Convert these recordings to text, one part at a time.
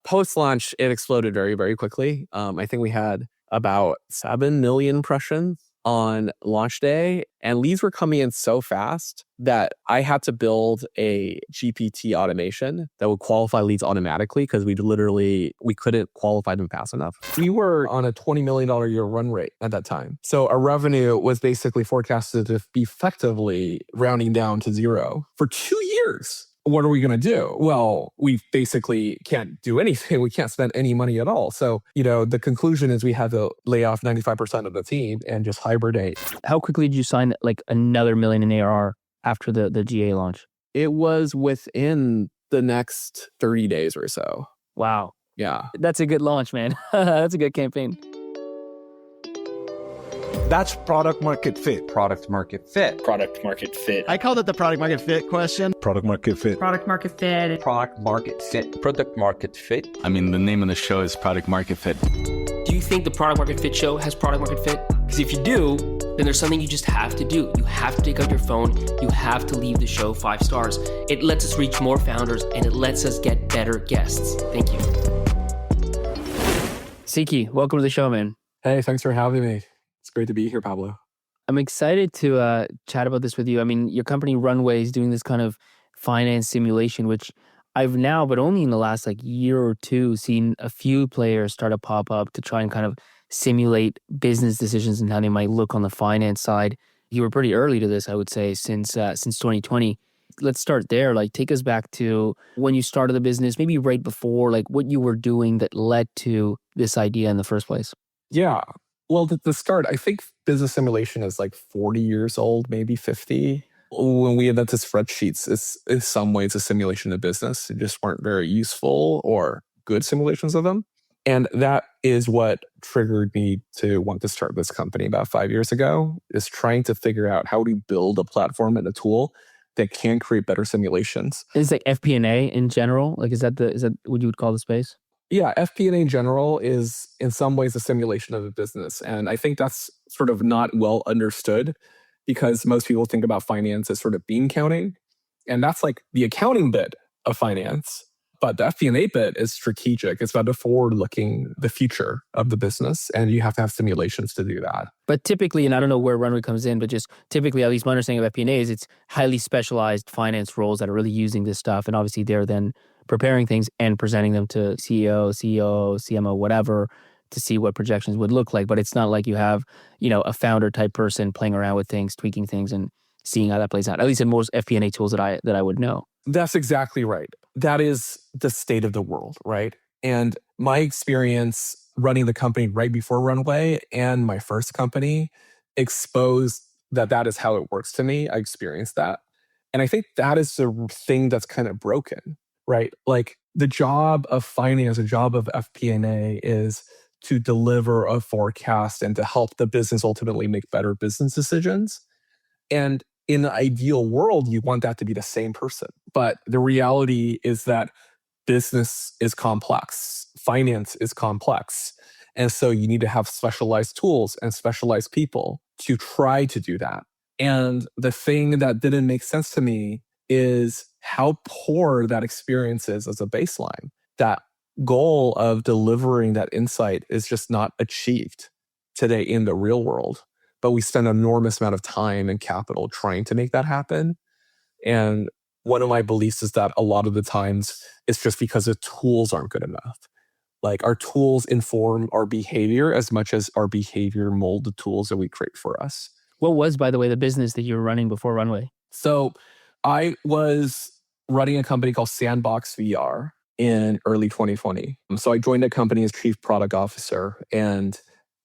Post-launch, it exploded very, very quickly. I think we had about 7 million impressions on launch day, and leads were coming in so fast that I had to build a GPT automation that would qualify leads automatically because we couldn't qualify them fast enough. We were on a $20 million a year run rate at that time. So our revenue was basically forecasted to be effectively rounding down to zero for 2 years. What are we going to do? Well, we basically can't do anything. We can't spend any money at all. So, the conclusion is we had to lay off 95% of the team and just hibernate. How quickly did you sign like another $1 million in ARR after the GA launch? It was within the next 30 days or so. Wow. Yeah. That's a good launch, man. That's a good campaign. That's product market fit. Product market fit. Product market fit. I called it the product market fit question. Product market fit. Product market fit. Product market fit. Product market fit. I mean, the name of the show is Product Market Fit. Do you think the Product Market Fit show has product market fit? Because if you do, then there's something you just have to do. You have to take out your phone. You have to leave the show 5 stars. It lets us reach more founders and it lets us get better guests. Thank you. Siqi, welcome to the show, man. Hey, thanks for having me. It's great to be here, Pablo. I'm excited to chat about this with you. I mean, your company Runway is doing this kind of finance simulation, which I've now, but only in the last year or two, seen a few players start to pop up to try and kind of simulate business decisions and how they might look on the finance side. You were pretty early to this, I would say, since 2020. Let's start there. Take us back to when you started the business, maybe right before, what you were doing that led to this idea in the first place. Yeah. Well, to start, I think business simulation is 40 years old, maybe 50. When we invented spreadsheets, it's in some ways a simulation of business. It just weren't very useful or good simulations of them. And that is what triggered me to want to start this company about 5 years ago, is trying to figure out how do we build a platform and a tool that can create better simulations. Is FP&A in general? Is that what you would call the space? Yeah, FP&A in general is in some ways a simulation of a business. And I think that's sort of not well understood because most people think about finance as sort of bean counting. And that's the accounting bit of finance. But the FP&A bit is strategic. It's about the future of the business. And you have to have simulations to do that. But typically, and I don't know where Runway comes in, but just typically, at least my understanding of FP&A is it's highly specialized finance roles that are really using this stuff. And obviously, they're then preparing things and presenting them to CEO, CMO, whatever, to see what projections would look like. But it's not like you have, a founder type person playing around with things, tweaking things, and seeing how that plays out. At least in most FP&A tools that I would know. That's exactly right. That is the state of the world, right? And my experience running the company right before Runway and my first company exposed that is how it works to me. I experienced that. And I think that is the thing that's kind of broken, right? The job of finance, the job of FP&A is to deliver a forecast and to help the business ultimately make better business decisions. And in the ideal world, you want that to be the same person. But the reality is that business is complex. Finance is complex. And so you need to have specialized tools and specialized people to try to do that. And the thing that didn't make sense to me is how poor that experience is as a baseline. That goal of delivering that insight is just not achieved today in the real world. But we spend an enormous amount of time and capital trying to make that happen. And one of my beliefs is that a lot of the times it's just because the tools aren't good enough. Our tools inform our behavior as much as our behavior mold the tools that we create for us. What was, by the way, the business that you were running before Runway? So I was running a company called Sandbox VR in early 2020. So I joined a company as chief product officer, and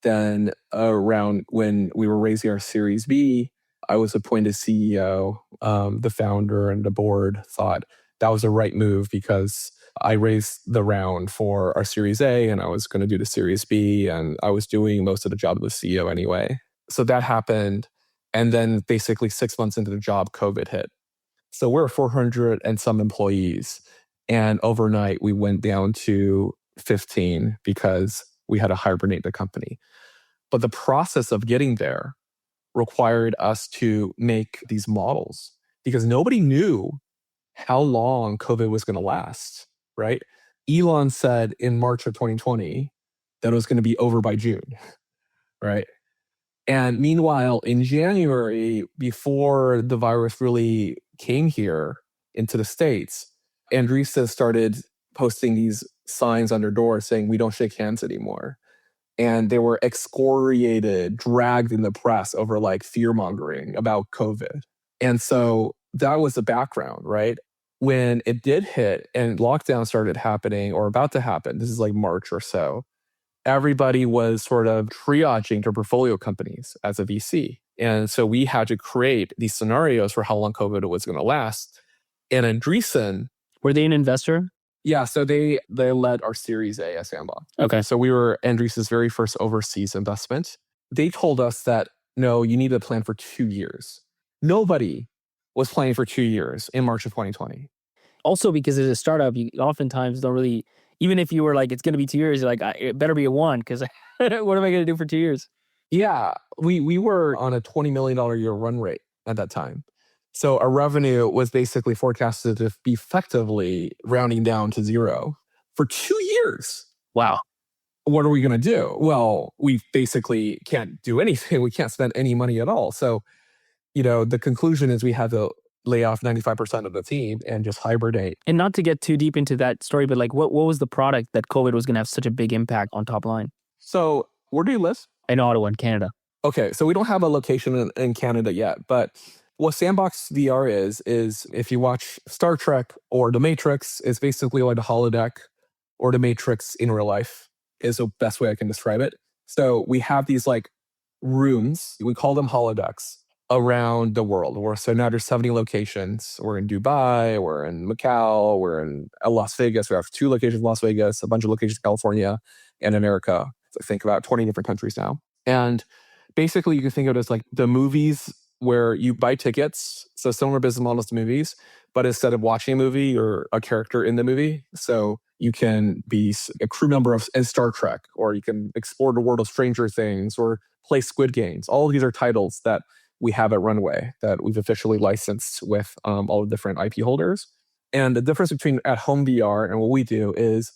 then around when we were raising our Series B, I was appointed CEO. The founder and the board thought that was the right move because I raised the round for our Series A and I was going to do the Series B, and I was doing most of the job of the CEO anyway. So that happened. And then basically 6 months into the job, COVID hit. So we're 400 and some employees. And overnight we went down to 15 because we had to hibernate the company. But the process of getting there required us to make these models because nobody knew how long COVID was going to last, right? Elon said in March of 2020 that it was going to be over by June, right? And meanwhile, in January, before the virus really came here into the States, Andreessen started posting these signs on their door saying, "We don't shake hands anymore." And they were excoriated, dragged in the press over like fear mongering about COVID. And so that was the background, right? When it did hit and lockdown started happening or about to happen, this is like March or so, everybody was sort of triaging their portfolio companies as a VC. And so we had to create these scenarios for how long COVID was going to last. And Andreessen, Were they an investor? yeah, so they led our Series A at Sandbox. Okay. So we were Andreessen's very first overseas investment. They told us that, no, you need to plan for 2 years. Nobody was planning for 2 years in March of 2020. Also, because as a startup, you oftentimes don't really, even if you were like, it's going to be 2 years, you're like, it better be a one, because what am I going to do for 2 years? Yeah, we were on a $20 million a year run rate at that time. So our revenue was basically forecasted to be effectively rounding down to zero for 2 years. Wow. What are we going to do? Well, we basically can't do anything. We can't spend any money at all. So, the conclusion is we had to lay off 95% of the team and just hibernate. And not to get too deep into that story, but like what was the product that COVID was going to have such a big impact on top line? So where do you live? In Ottawa, in Canada. Okay, so we don't have a location in Canada yet, but what Sandbox VR is if you watch Star Trek or The Matrix, it's basically like a holodeck or The Matrix in real life is the best way I can describe it. So we have these like rooms, we call them holodecks, around the world. So now there's 70 locations. We're in Dubai, we're in Macau, we're in Las Vegas. We have 2 locations in Las Vegas, a bunch of locations in California and America. So I think about 20 different countries now. And basically you can think of it as like the movies where you buy tickets. So similar business models to movies, but instead of watching a movie, you're a character in the movie. So you can be a crew member in Star Trek, or you can explore the world of Stranger Things or play Squid Games. All of these are titles that we have at Runway that we've officially licensed with all the different IP holders. And the difference between at-home VR and what we do is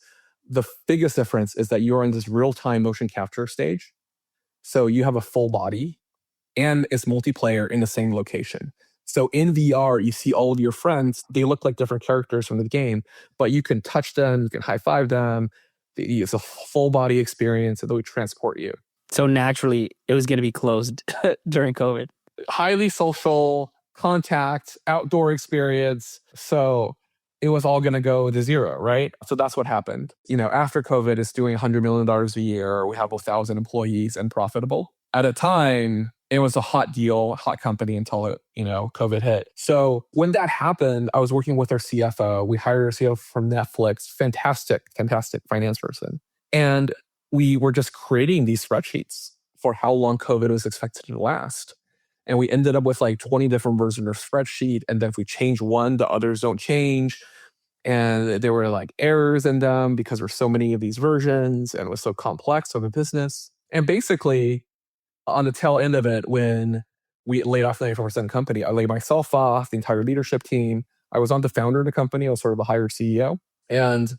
the biggest difference is that you're in this real-time motion capture stage. So you have a full body and it's multiplayer in the same location. So in VR, you see all of your friends. They look like different characters from the game, but you can touch them, you can high-five them. It's a full body experience and they would transport you. So naturally, it was going to be closed during COVID. Highly social, contact, outdoor experience. So it was all going to go to zero, right? So that's what happened. After COVID, it's doing $100 million a year. We have 1,000 employees and profitable. At a time, it was a hot deal, hot company until COVID hit. So when that happened, I was working with our CFO. We hired a CFO from Netflix, fantastic finance person. And we were just creating these spreadsheets for how long COVID was expected to last. And we ended up with like 20 different versions of spreadsheet. And then if we change one, the others don't change. And there were like errors in them because there's so many of these versions and it was so complex of a business. And basically, on the tail end of it, when we laid off 94% of the company, I laid myself off, the entire leadership team. I was on the founder of the company. I was sort of a hired CEO. And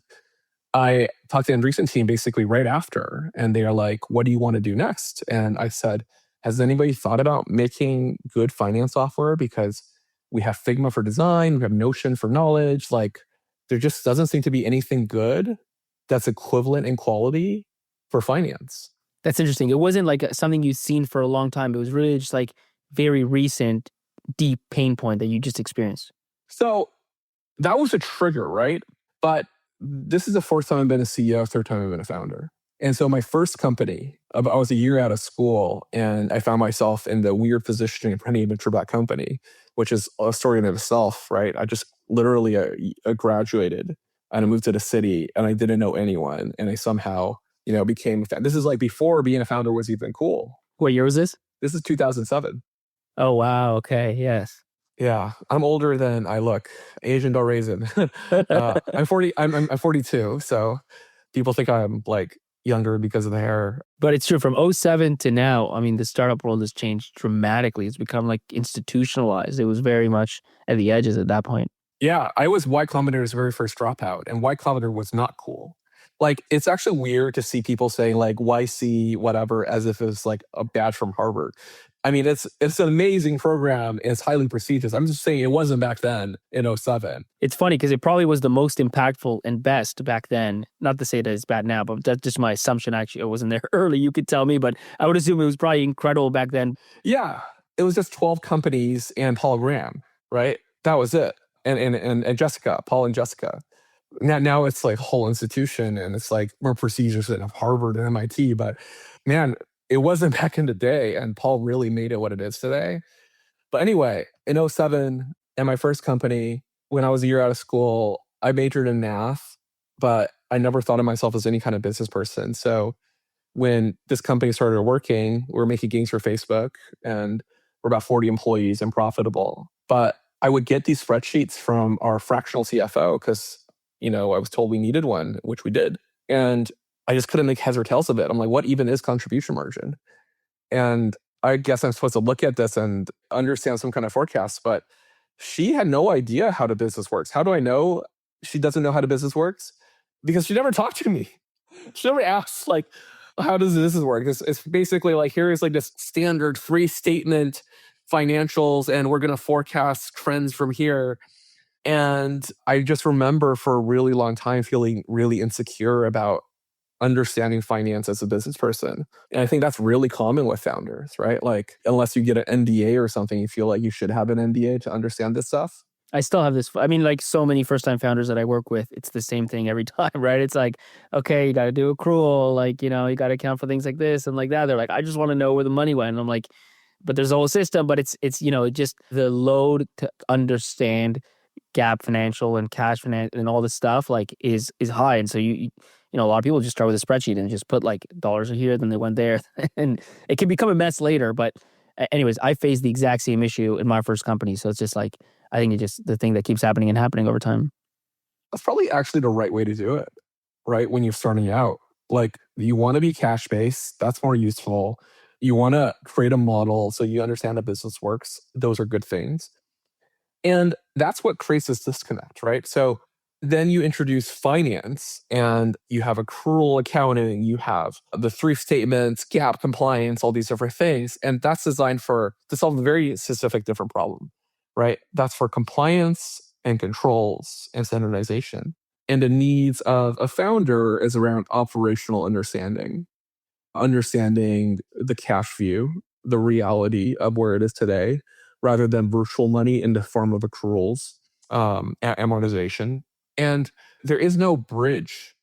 I talked to the Andreessen team basically right after. And they are like, what do you want to do next? And I said, has anybody thought about making good finance software? Because we have Figma for design, we have Notion for knowledge. Like, there just doesn't seem to be anything good that's equivalent in quality for finance. That's interesting. It wasn't like something you'd seen for a long time. It was really just like very recent, deep pain point that you just experienced. So that was a trigger, right? But this is the fourth time I've been a CEO, third time I've been a founder. And so my first company, I was a year out of school and I found myself in the weird position of running a venture-backed company, which is a story in itself, right? I just literally graduated and I moved to the city and I didn't know anyone. And I somehow, became a fan. This is like before being a founder was even cool. What year was this? This is 2007. Oh, wow. Okay. Yes. Yeah. I'm older than I look. Asian don't raisin. I'm 40. I'm 42. So people think I'm like younger because of the hair. But it's true. From 2007 to now, I mean, the startup world has changed dramatically. It's become like institutionalized. It was very much at the edges at that point. Yeah, I was Y Combinator's very first dropout, and Y Combinator was not cool. Like, it's actually weird to see people saying like YC whatever as if it's like a badge from Harvard. I mean, it's an amazing program and it's highly prestigious. I'm just saying it wasn't back then in '07. It's funny because it probably was the most impactful and best back then. Not to say that it's bad now, but that's just my assumption. Actually, I wasn't there early. You could tell me, but I would assume it was probably incredible back then. Yeah, it was just 12 companies and Paul Graham, right? That was it. And Jessica, Paul and Jessica. Now it's like a whole institution and it's like more prestigious than Harvard and MIT. But man, it wasn't back in the day. And Paul really made it what it is today. But anyway, in '07, at my first company, when I was a year out of school, I majored in math, but I never thought of myself as any kind of business person. So when this company started working, we were making games for Facebook and we're about 40 employees and profitable. But I would get these spreadsheets from our fractional CFO because, I was told we needed one, which we did. And I just couldn't make heads or tails of it. I'm like, what even is contribution margin? And I guess I'm supposed to look at this and understand some kind of forecast, but she had no idea how the business works. How do I know she doesn't know how the business works? Because she never talked to me. She never asked, like, how does this work? It's basically like, here is like this standard 3-statement financials, and we're going to forecast trends from here. And I just remember for a really long time feeling really insecure about understanding finance as a business person. And I think that's really common with founders, right? Like, unless you get an NDA or something, you feel like you should have an NDA to understand this stuff. I still have this. I mean, like so many first-time founders that I work with, it's the same thing every time, right? It's like, okay, you got to do accrual, like, you got to account for things like this and like that. They're like, I just want to know where the money went. And I'm like, but there's a whole system, but it's just the load to understand GAAP financial and cash finance and all this stuff like is high. And so a lot of people just start with a spreadsheet and just put like dollars here, then they went there, and it can become a mess later. But anyways, I faced the exact same issue in my first company. So it's just like, I think it's just the thing that keeps happening and happening over time. That's probably actually the right way to do it, right? When you're starting out, like, you want to be cash based. That's more useful. You want to create a model so you understand how business works. Those are good things. And that's what creates this disconnect, right? So then you introduce finance and you have accrual accounting, you have the 3 statements, GAAP compliance, all these different things. And that's designed to solve a very specific different problem, right? That's for compliance and controls and standardization. And the needs of a founder is around operational understanding the cash view, the reality of where it is today, rather than virtual money in the form of accruals, amortization. And there is no bridge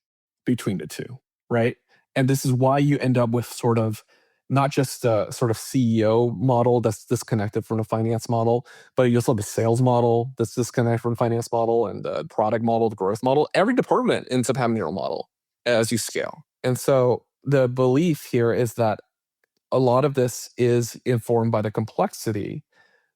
between the two, right? And this is why you end up with sort of not just a sort of CEO model that's disconnected from the finance model, but you also have a sales model that's disconnected from the finance model, and the product model, the growth model. Every department ends up having their own model as you scale. And so the belief here is that a lot of this is informed by the complexity,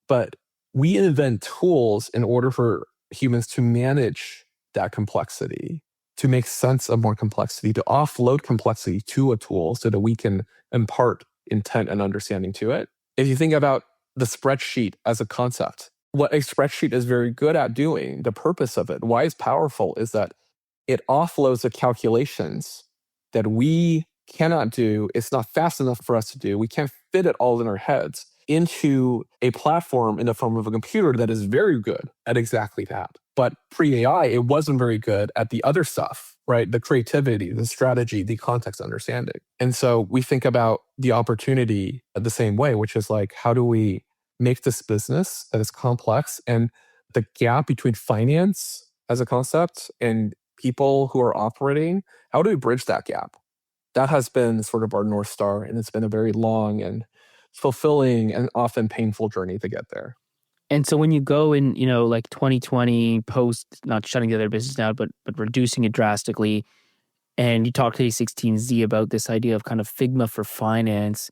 but we invent tools in order for humans to manage that complexity, to make sense of more complexity, to offload complexity to a tool so that we can impart intent and understanding to it. If you think about the spreadsheet as a concept, what a spreadsheet is very good at doing, the purpose of it, why it's powerful, is that it offloads the calculations that we cannot do. It's not fast enough for us to do. We can't fit it all in our heads into a platform in the form of a computer that is very good at exactly that. But pre-AI, it wasn't very good at the other stuff, right? The creativity, the strategy, the context understanding. And so we think about the opportunity the same way, which is like, how do we make this business that is complex, and the gap between finance as a concept and people who are operating, how do we bridge that gap? That has been sort of our North Star, and it's been a very long and fulfilling and often painful journey to get there. And so when you go in, like 2020, post not shutting the other business down, but reducing it drastically, and you talk to A16Z about this idea of kind of Figma for finance,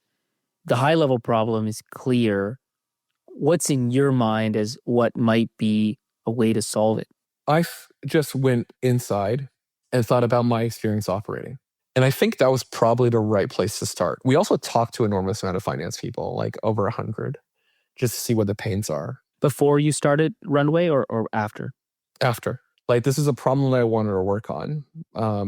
the high level problem is clear. What's in your mind as what might be a way to solve it? I just went inside and thought about my experience operating. And I think that was probably the right place to start. We also talked to an enormous amount of finance people, like over 100, just to see what the pains are. Before you started Runway or after? After. Like, this is a problem that I wanted to work on.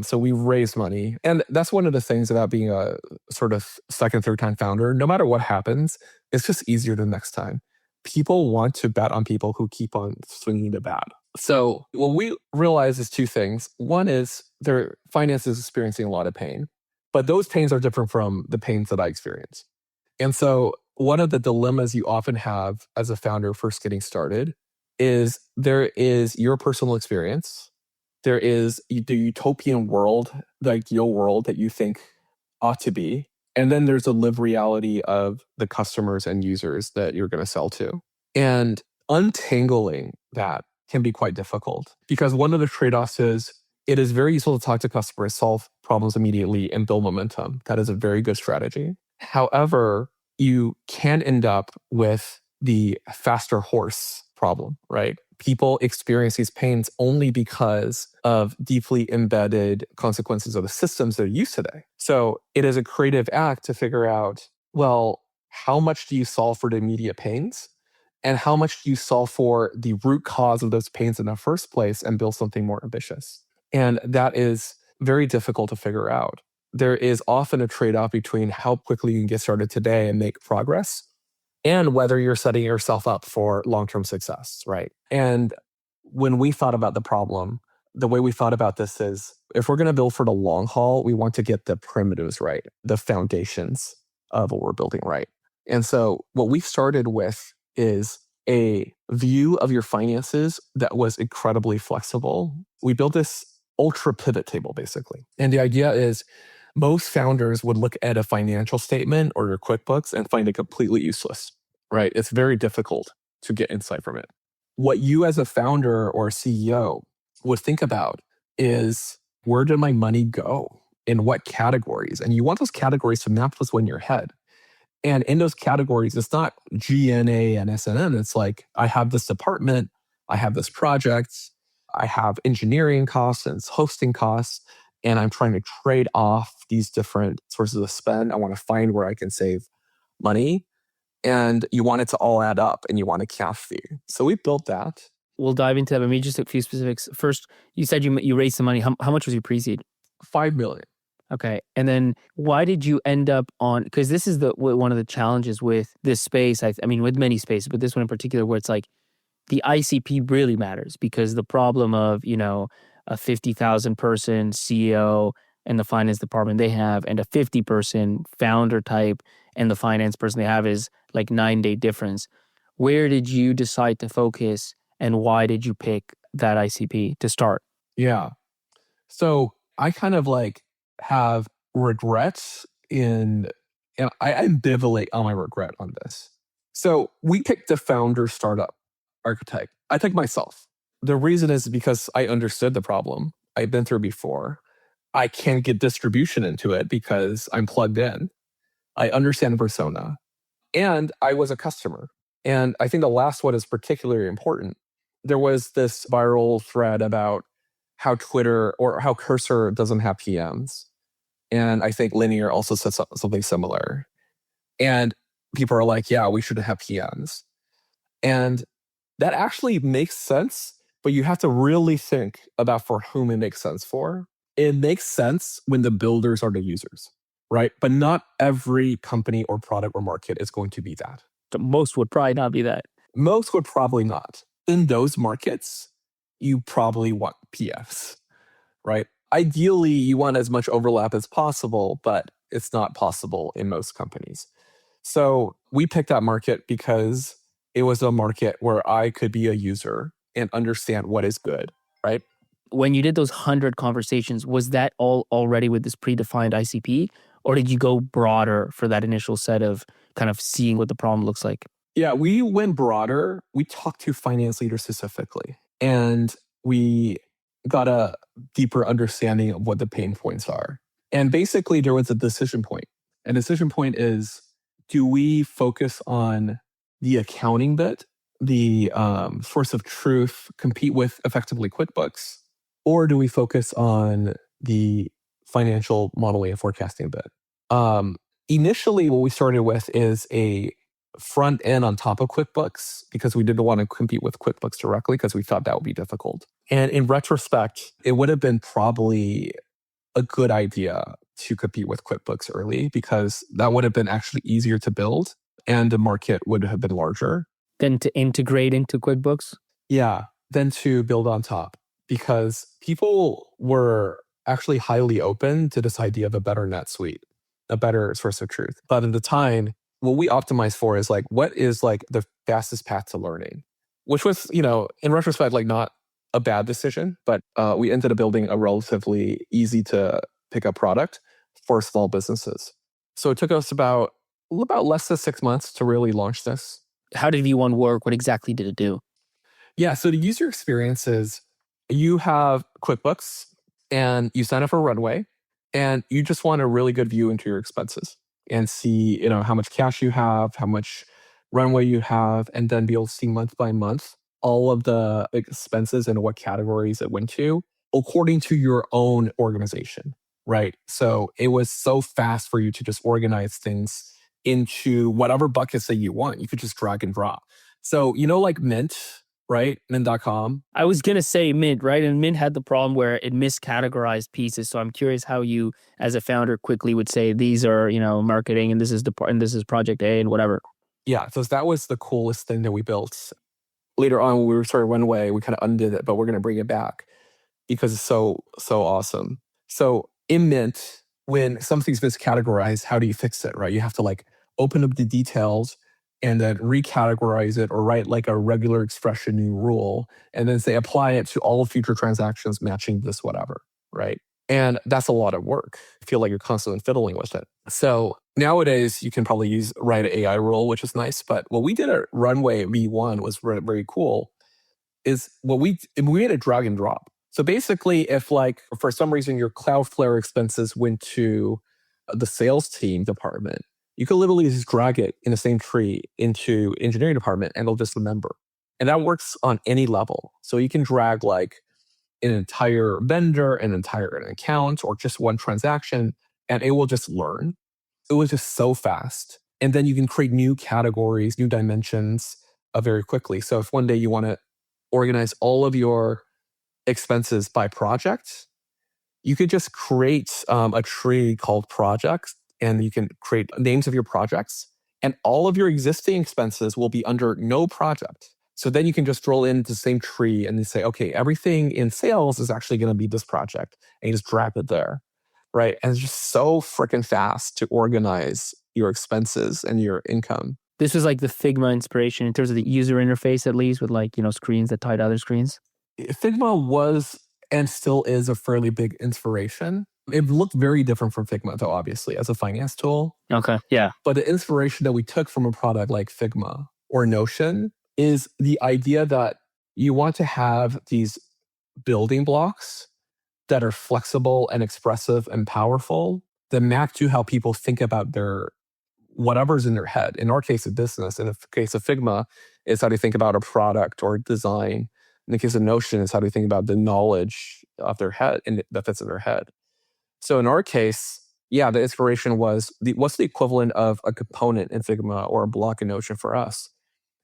So we raised money. And that's one of the things about being a sort of second, third time founder. No matter what happens, it's just easier the next time. People want to bet on people who keep on swinging the bat. So what we realize is two things. One is their finance is experiencing a lot of pain, but those pains are different from the pains that I experience. And so one of the dilemmas you often have as a founder first getting started is there is your personal experience. There is the utopian world, the ideal world that you think ought to be. And then there's a lived reality of the customers and users that you're going to sell to. And untangling that can be quite difficult because one of the trade-offs is it is very useful to talk to customers, solve problems immediately, and build momentum. That is a very good strategy. However, you can end up with the faster horse problem, right? People experience these pains only because of deeply embedded consequences of the systems they're used today. So it is a creative act to figure out, well, how much do you solve for the immediate pains? And how much do you solve for the root cause of those pains in the first place and build something more ambitious? And that is very difficult to figure out. There is often a trade-off between how quickly you can get started today and make progress and whether you're setting yourself up for long-term success, right? And when we thought about the problem, the way we thought about this is if we're going to build for the long haul, we want to get the primitives right, the foundations of what we're building right. And so what we started with is a view of your finances that was incredibly flexible. We built this ultra pivot table, basically. And the idea is most founders would look at a financial statement or your QuickBooks and find it completely useless, right? It's very difficult to get insight from it. What you as a founder or CEO would think about is, where did my money go? In what categories? And you want those categories to map what's in your head. And in those categories, it's not G&A and S&M. It's like, I have this department, I have this project, I have engineering costs and hosting costs, and I'm trying to trade off these different sources of spend. I want to find where I can save money. And you want it to all add up and you want a CAF fee. So we built that. We'll dive into that, but maybe just a few specifics. First, you said you raised some money. How much was your pre-seed? $5 million. Okay. And then why did you end up on, because this is one of the challenges with this space, I mean, with many spaces, but this one in particular, where it's like the ICP really matters because the problem of, a 50,000 person CEO and the finance department they have and a 50 person founder type and the finance person they have is like 9-day difference. Where did you decide to focus and why did you pick that ICP to start? Yeah. So I kind of have regrets and I ambivalent on my regret on this. So we picked the founder startup architect. I picked myself. The reason is because I understood the problem. I've been through before. I can't get distribution into it because I'm plugged in. I understand the persona. And I was a customer. And I think the last one is particularly important. There was this viral thread about how Twitter or how Cursor doesn't have PMs. And I think Linear also said something similar. And people are like, yeah, we shouldn't have PMs. And that actually makes sense, but you have to really think about for whom it makes sense for. It makes sense when the builders are the users, right? But not every company or product or market is going to be that. Most would probably not be that. Most would probably not. In those markets, you probably want PFs, right? Ideally, you want as much overlap as possible, but it's not possible in most companies. So we picked that market because it was a market where I could be a user and understand what is good, right? When you did those 100 conversations, was that all already with this predefined ICP? Or did you go broader for that initial set of kind of seeing what the problem looks like? Yeah, we went broader. We talked to finance leaders specifically, and we got a deeper understanding of what the pain points are. And basically, there was a decision point. A decision point is, do we focus on the accounting bit, the source of truth, compete with effectively QuickBooks, or do we focus on the financial modeling and forecasting bit? Initially, what we started with is a front end on top of QuickBooks because we didn't want to compete with QuickBooks directly because we thought that would be difficult. And in retrospect, it would have been probably a good idea to compete with QuickBooks early because that would have been actually easier to build and the market would have been larger. Then to integrate into QuickBooks? Yeah, then to build on top because people were actually highly open to this idea of a better NetSuite, a better source of truth. But at the time, what we optimized for is like, what is like the fastest path to learning, which was, in retrospect, like not a bad decision, but we ended up building a relatively easy to pick up product for small businesses. So it took us about less than 6 months to really launch this. How did V1 work? What exactly did it do? Yeah, so the user experience is you have QuickBooks and you sign up for Runway and you just want a really good view into your expenses and see, how much cash you have, how much runway you have, and then be able to see month by month all of the expenses and what categories it went to according to your own organization, right? So it was so fast for you to just organize things into whatever buckets that you want. You could just drag and drop. So, like Mint, right? Mint.com. I was going to say Mint, right? And Mint had the problem where it miscategorized pieces. So I'm curious how you, as a founder, quickly would say these are, marketing and this is project A and whatever. Yeah. So that was the coolest thing that we built. Later on, when we started Runway, we kind of undid it, but we're going to bring it back because it's so awesome. So in Mint, when something's miscategorized, how do you fix it, right? You have to like open up the details and then recategorize it or write like a regular expression new rule and then say apply it to all future transactions matching this whatever, right? And that's a lot of work. I feel like you're constantly fiddling with it. So nowadays you can probably write an AI rule, which is nice. But what we did at Runway V1 was very cool is we made a drag and drop. So basically if like for some reason your Cloudflare expenses went to the sales team department, you could literally just drag it in the same tree into engineering department and it'll just remember. And that works on any level. So you can drag like an entire vendor, an account, or just one transaction, and it will just learn. It was just so fast. And then you can create new categories, new dimensions very quickly. So if one day you want to organize all of your expenses by project, you could just create a tree called projects, and you can create names of your projects, and all of your existing expenses will be under no project. So then you can just roll into the same tree and you say, okay, everything in sales is actually going to be this project, and you just drag it there, right? And it's just so freaking fast to organize your expenses and your income. This was like the Figma inspiration in terms of the user interface, at least with like, screens that tie to other screens. Figma was and still is a fairly big inspiration. It looked very different from Figma, though, obviously, as a finance tool. Okay, yeah. But the inspiration that we took from a product like Figma or Notion is the idea that you want to have these building blocks that are flexible and expressive and powerful that map to how people think about their whatever's in their head. In our case of business, in the case of Figma, is how do you think about a product or design. In the case of Notion, is how do you think about the knowledge of their head and that fits in their head. So in our case, yeah, the inspiration was what's the equivalent of a component in Figma or a block in Notion for us?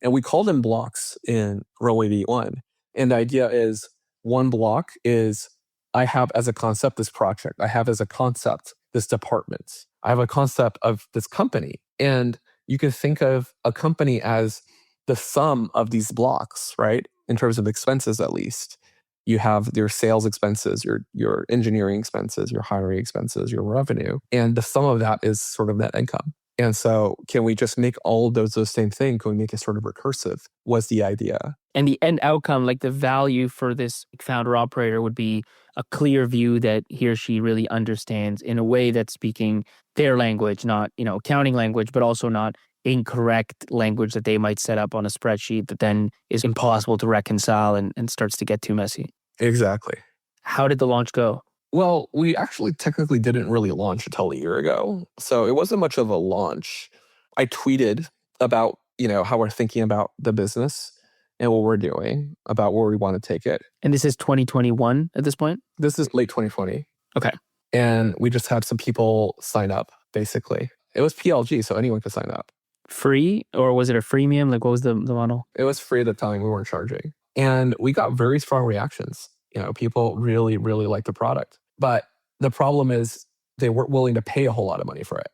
And we call them blocks in Runway V1. And the idea is one block is I have as a concept this project. I have as a concept this department. I have a concept of this company. And you can think of a company as the sum of these blocks, right? In terms of expenses, at least. You have your sales expenses, your engineering expenses, your hiring expenses, your revenue. And the sum of that is sort of net income. And so can we just make all of those same thing? Can we make it sort of recursive? Was the idea. And the end outcome, like the value for this founder operator would be a clear view that he or she really understands in a way that's speaking their language, not, accounting language, but also not incorrect language that they might set up on a spreadsheet that then is impossible to reconcile and starts to get too messy. Exactly. How did the launch go? Well, we actually technically didn't really launch until a year ago. So it wasn't much of a launch. I tweeted about, how we're thinking about the business and what we're doing, about where we want to take it. And this is 2021 at this point? This is late 2020. Okay. And we just had some people sign up, basically. It was PLG, so anyone could sign up. free or was it a freemium? Like what was the model? It was free at the time. We weren't charging. And we got very strong reactions. People really, really liked the product. But the problem is they weren't willing to pay a whole lot of money for it.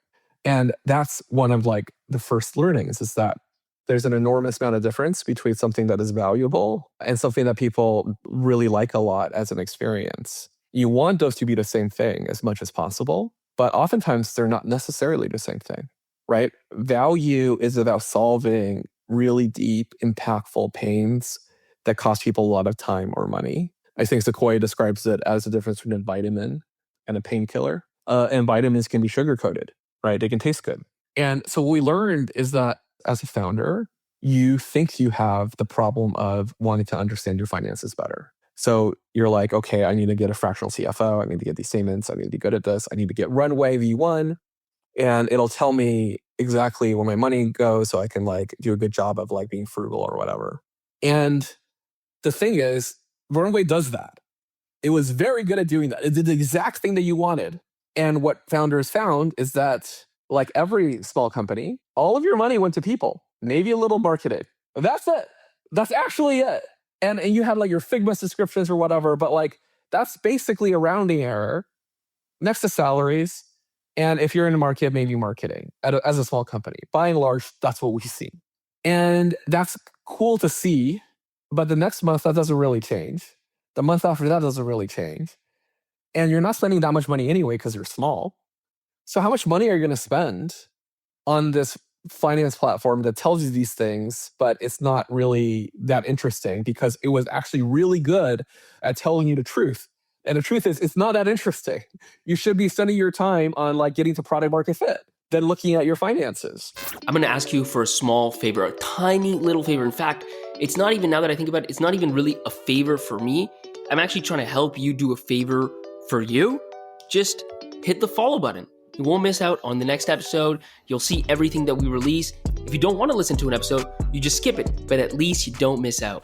And that's one of like the first learnings is that there's an enormous amount of difference between something that is valuable and something that people really like a lot as an experience. You want those to be the same thing as much as possible, but oftentimes they're not necessarily the same thing, right? Value is about solving really deep, impactful pains that cost people a lot of time or money. I think Sequoia describes it as the difference between a vitamin and a painkiller. And vitamins can be sugar-coated, right? They can taste good. And so what we learned is that as a founder, you think you have the problem of wanting to understand your finances better. So you're like, okay, I need to get a fractional CFO. I need to get these statements. I need to be good at this. I need to get Runway V1. And it'll tell me exactly where my money goes so I can like do a good job of like being frugal or whatever. And the thing is, Runway does that. It was very good at doing that. It did the exact thing that you wanted. And what founders found is that like every small company, all of your money went to people, maybe a little marketing. That's it. That's actually it. And you had like your Figma subscriptions or whatever, but like that's basically a rounding error next to salaries. And if you're in the market, maybe marketing as a small company. By and large, that's what we see. And that's cool to see. But the next month, that doesn't really change. The month after that doesn't really change. And you're not spending that much money anyway because you're small. So how much money are you going to spend on this finance platform that tells you these things, but it's not really that interesting because it was actually really good at telling you the truth. And the truth is, it's not that interesting. You should be spending your time on like getting to product market fit than looking at your finances. I'm gonna ask you for a small favor, a tiny little favor. In fact, it's not even, now that I think about it, it's not even really a favor for me. I'm actually trying to help you do a favor for you. Just hit the follow button. You won't miss out on the next episode. You'll see everything that we release. If you don't want to listen to an episode, you just skip it, but at least you don't miss out.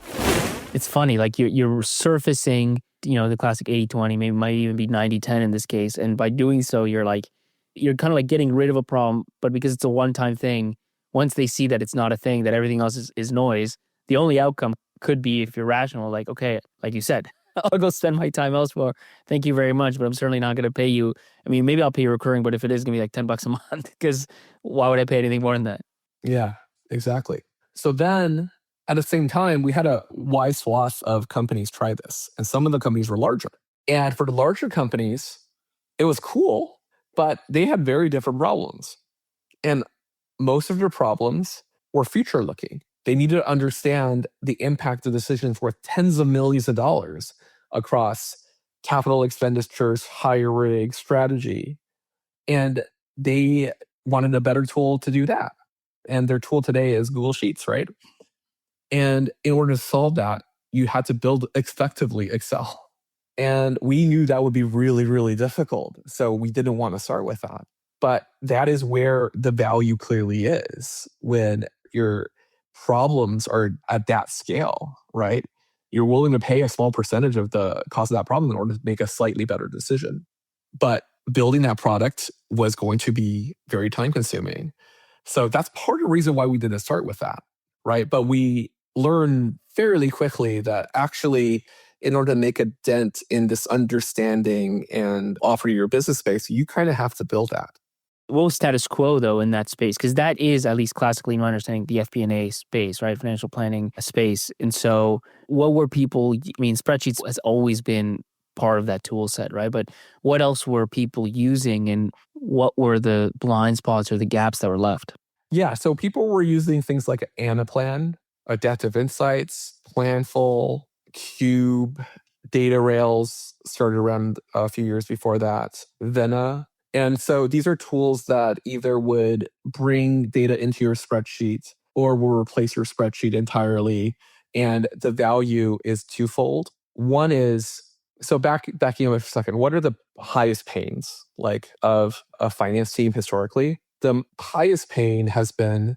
It's funny, like you're surfacing, the classic 80-20, maybe might even be 90-10 in this case. And by doing so, you're kind of like getting rid of a problem, but because it's a one-time thing, once they see that it's not a thing, that everything else is noise, the only outcome could be, if you're rational, like, okay, like you said, I'll go spend my time elsewhere. Thank you very much, but I'm certainly not going to pay you. I mean, maybe I'll pay you recurring, but if it is going to be like $10 a month, because why would I pay anything more than that? Yeah, exactly. So then at the same time, we had a wide swath of companies try this, and some of the companies were larger. And for the larger companies, it was cool, but they had very different problems. And most of their problems were future looking. They needed to understand the impact of decisions worth tens of millions of dollars across capital expenditures, hiring, strategy. And they wanted a better tool to do that. And their tool today is Google Sheets, right? And in order to solve that, you had to build effectively Excel. And we knew that would be really, really difficult. So we didn't want to start with that. But that is where the value clearly is when your problems are at that scale, right? You're willing to pay a small percentage of the cost of that problem in order to make a slightly better decision. But building that product was going to be very time consuming. So that's part of the reason why we didn't start with that, right? But we learned fairly quickly that actually, in order to make a dent in this understanding and offer your business space, you kind of have to build that. What was status quo, though, in that space? Because that is, at least classically, in my understanding, the FP&A space, right? Financial planning space. And so what were people, spreadsheets has always been part of that tool set, right? But what else were people using, and what were the blind spots or the gaps that were left? Yeah, so people were using things like Anaplan, Adaptive Insights, Planful, Cube, Data Rails started around a few years before that, Vena. And so these are tools that either would bring data into your spreadsheet or will replace your spreadsheet entirely. And the value is twofold. One is, so backing up for a second, what are the highest pains of a finance team historically? The highest pain has been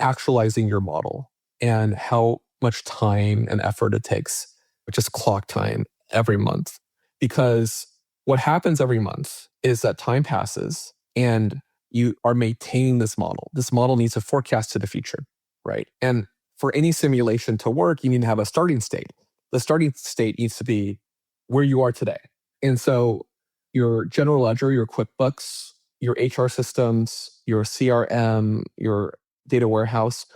actualizing your model and how much time and effort it takes, just clock time every month. Because what happens every month is that time passes and you are maintaining this model. This model needs to forecast to the future, right? And for any simulation to work, you need to have a starting state. The starting state needs to be where you are today. And so your general ledger, your QuickBooks, your HR systems, your CRM, your data warehouse,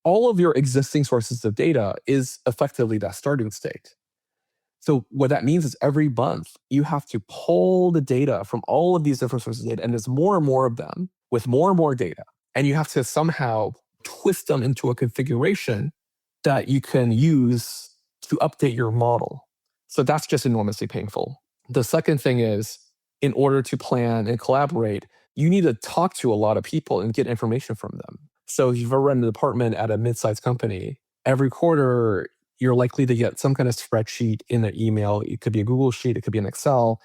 all of your existing sources of data is effectively that starting state. So what that means is every month you have to pull the data from all of these different sources of data, and there's more and more of them with more and more data. And you have to somehow twist them into a configuration that you can use to update your model. So that's just enormously painful. The second thing is, in order to plan and collaborate, you need to talk to a lot of people and get information from them. So if you've ever run a department at a mid-sized company, every quarter, you're likely to get some kind of spreadsheet in an email. It could be a Google Sheet, it could be an Excel,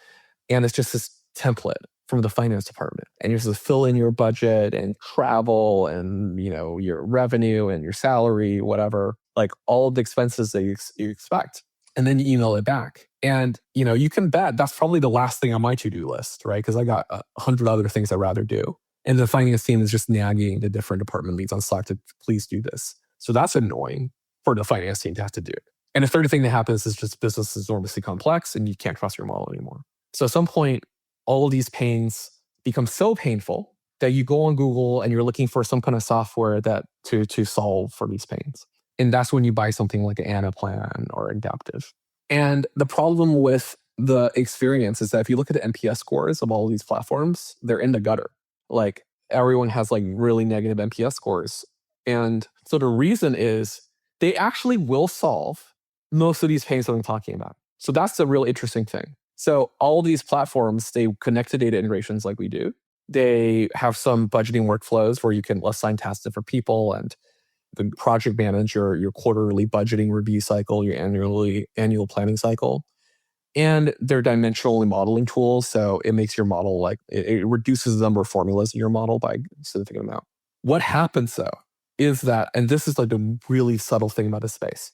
and it's just this template from the finance department. And you're supposed to fill in your budget and travel and your revenue and your salary, whatever, like all of the expenses that you expect. And then you email it back. And you can bet that's probably the last thing on my to-do list, right? Because I got 100 other things I'd rather do. And the finance team is just nagging the different department leads on Slack to please do this. So that's annoying for the finance team to have to do it. And the third thing that happens is just business is enormously complex and you can't trust your model anymore. So at some point, all of these pains become so painful that you go on Google and you're looking for some kind of software that to solve for these pains. And that's when you buy something like an Anaplan or Adaptive. And the problem with the experience is that if you look at the NPS scores of all of these platforms, they're in the gutter. Like everyone has like really negative NPS scores. And so the reason is they actually will solve most of these pains that I'm talking about. So that's the real interesting thing. So all of these platforms, they connect to data integrations like we do. They have some budgeting workflows where you can assign tasks to different people and the project manage your quarterly budgeting review cycle, your annual planning cycle. And they're dimensionally modeling tools. So it makes your model it reduces the number of formulas in your model by a significant amount. What happens though is that, and this is like the really subtle thing about this space,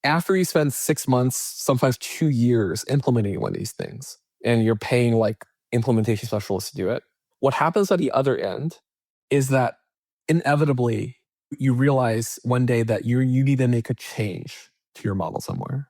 after you spend 6 months, sometimes 2 years implementing one of these things, and you're paying like implementation specialists to do it, what happens at the other end is that inevitably you realize one day that you need to make a change to your model somewhere.